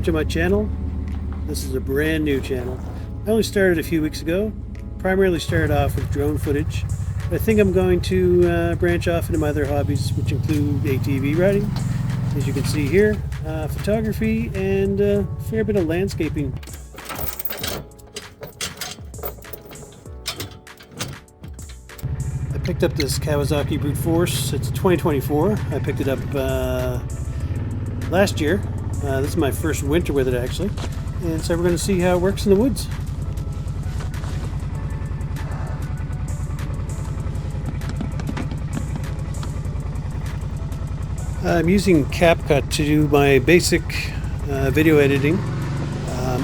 welcome to my channel. This is a brand new channel. I only started a few weeks ago. Primarily started off with drone footage. But I think I'm going to branch off into my other hobbies, which include ATV riding, as you can see here, photography, and a fair bit of landscaping. I picked up this Kawasaki Brute Force. It's 2024. I picked it up last year. This is my first winter with it, actually. And so we're going to see how it works in the woods. I'm using CapCut to do my basic video editing.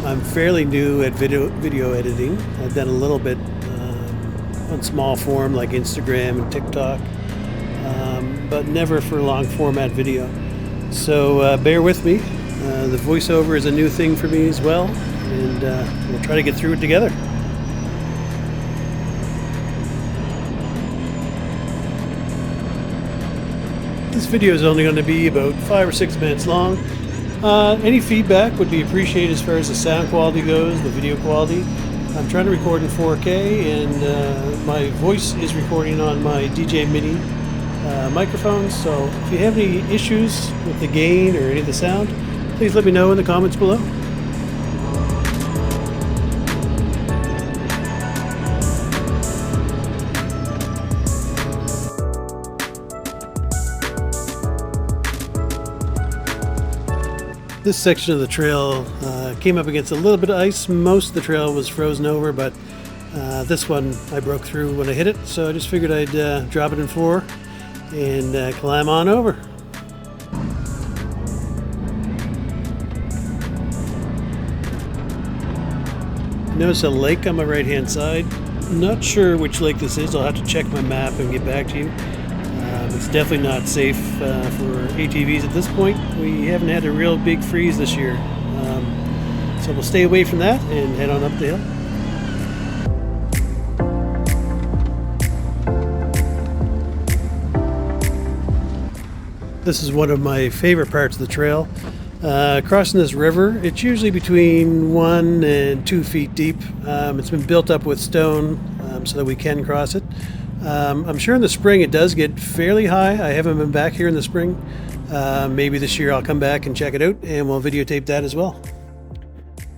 I'm fairly new at video editing. I've done a little bit on small form like Instagram and TikTok, but never for long format video. So bear with me. The voiceover is a new thing for me as well, and we'll try to get through it together. This video is only going to be about 5 or 6 minutes long. Any feedback would be appreciated as far as the sound quality goes, the video quality. I'm trying to record in 4K, and my voice is recording on my DJ Mini microphones. So if you have any issues with the gain or any of the sound, please let me know in the comments below. This section of the trail came up against a little bit of ice. Most of the trail was frozen over, but this one I broke through when I hit it, so I just figured I'd drop it in 4 and climb on over. Notice a lake on my right hand side. Not sure which lake this is. I'll have to check my map and get back to you. It's definitely not safe for ATVs at this point. We haven't had a real big freeze this year. So we'll stay away from that and head on up the hill. This is one of my favorite parts of the trail. Crossing this river, it's usually between 1 and 2 feet deep. It's been built up with stone so that we can cross it. I'm sure in the spring it does get fairly high. I haven't been back here in the spring. Maybe this year I'll come back and check it out, and we'll videotape that as well.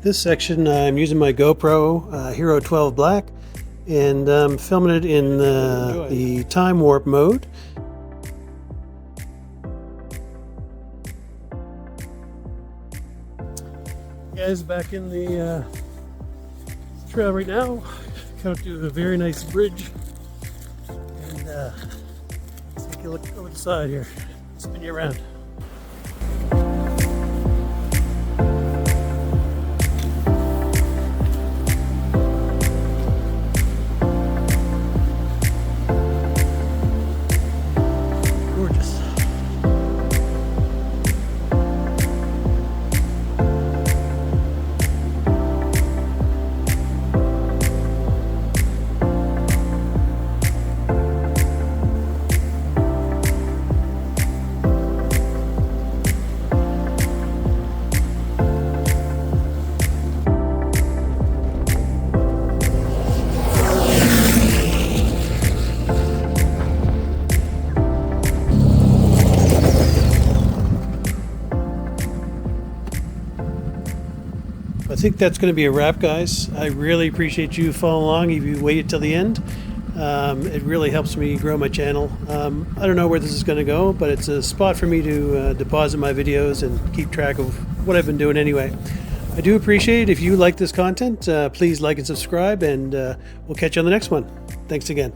This section I'm using my GoPro Hero 12 Black, and I'm filming it in the time warp mode. Guys, back in the trail right now. Come up to a very nice bridge, and let's take a look over the side here. Spin you around. Gorgeous. I think that's going to be a wrap, guys. I really appreciate you following along if you waited till the end. It really helps me grow my channel. I don't know where this is going to go, but it's a spot for me to deposit my videos and keep track of what I've been doing anyway. I do appreciate it. If you like this content, please like and subscribe, and we'll catch you on the next one. Thanks again.